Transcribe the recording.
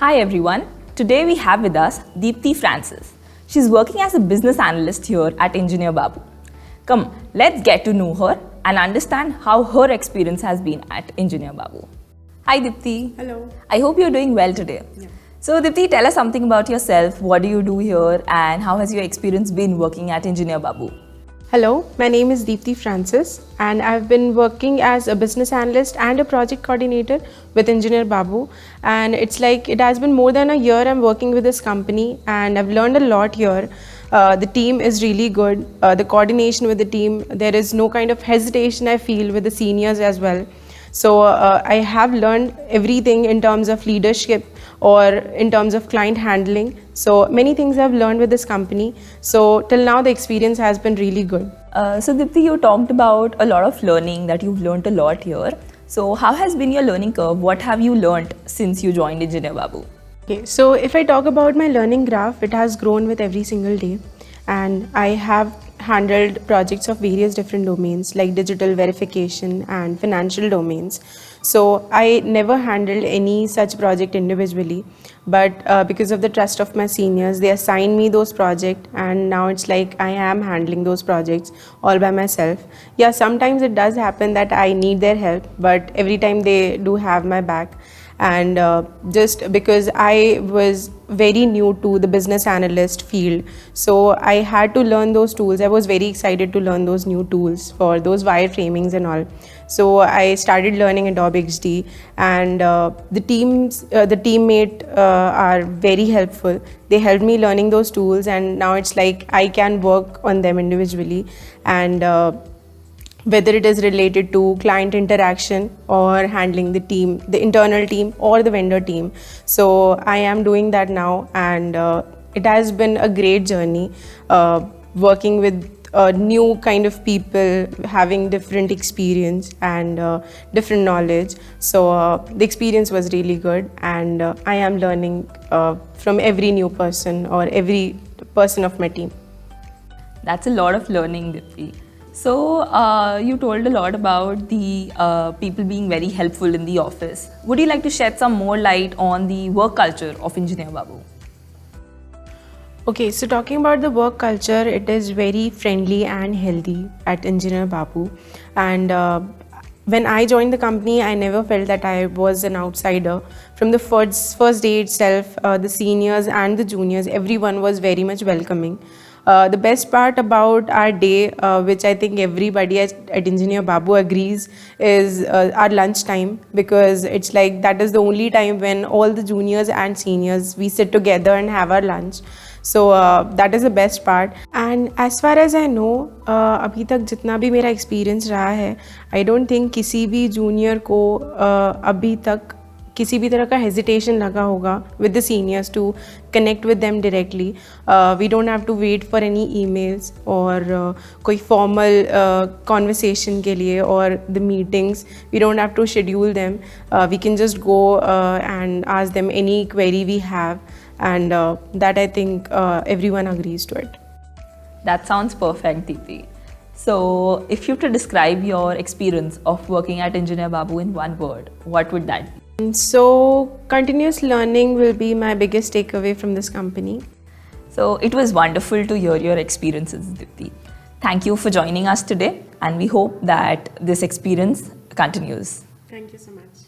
Hi everyone, today we have with us Deepthi Francis. She's working as a business analyst here at Engineer Babu. Come, let's get to know her and understand how her experience has been at Engineer Babu. Hi Deepthi. Hello. I hope you're doing well today. Yeah. So Deepthi, tell us something about yourself. What do you do here and how has your experience been working at Engineer Babu? Hello, my name is Deepthi Francis and I've been working as a business analyst and a project coordinator with Engineer Babu, and it has been more than a year I'm working with this company and I've learned a lot here. The team is really good, the coordination with the team, there is no kind of hesitation I feel with the seniors as well. So I have learned everything in terms of leadership or in terms of client handling. So many things I've learned with this company. So till now the experience has been really good. So Deepthi, you talked about a lot of learning, that you've learned a lot here. So how has been your learning curve? What have you learned since you joined Engineer Babu? Okay, so if I talk about my learning graph, it has grown with every single day, and I have handled projects of various different domains like digital verification and financial domains. So I never handled any such project individually, but because of the trust of my seniors, they assigned me those projects, and now it's like I am handling those projects all by myself. Yeah, sometimes it does happen that I need their help, but every time they do have my back. And just because I was very new to the business analyst field, so I had to learn those tools. I was very excited to learn those new tools for those wireframings and all. So I started learning Adobe XD, and the teammate are very helpful. They helped me learning those tools, and now it's like I can work on them individually, and whether it is related to client interaction or handling the team, the internal team or the vendor team. So I am doing that now, and it has been a great journey working with new kind of people, having different experience and different knowledge. So the experience was really good, and I am learning from every new person or every person of my team. That's a lot of learning, Deepthi. So you told a lot about the people being very helpful in the office. Would you like to shed some more light on the work culture of Engineer Babu? Okay, so talking about the work culture, it is very friendly and healthy at Engineer Babu. And when I joined the company, I never felt that I was an outsider. From the first day itself, the seniors and the juniors, everyone was very much welcoming. The best part about our day, which I think everybody at Engineer Babu agrees, is our lunch time, because it's like that is the only time when all the juniors and seniors, we sit together and have our lunch. So that is the best part. And as far as I know, अभी तक जितना भी मेरा experience रहा है, I don't think किसी भी junior को अभी तक किसी भी तरह का hesitation लगा होगा with the seniors to connect with them directly. We don't have to wait for any emails or कोई formal conversation के लिए or the meetings. We don't have to schedule them. We can just go and ask them any query we have, and that I think everyone agrees to it. That sounds perfect, Deepthi. So if you were to describe your experience of working at Engineer Babu in one word, what would that be? So continuous learning will be my biggest takeaway from this company. So it was wonderful to hear your experiences, Deepthi. Thank you for joining us today, and we hope that this experience continues. Thank you so much.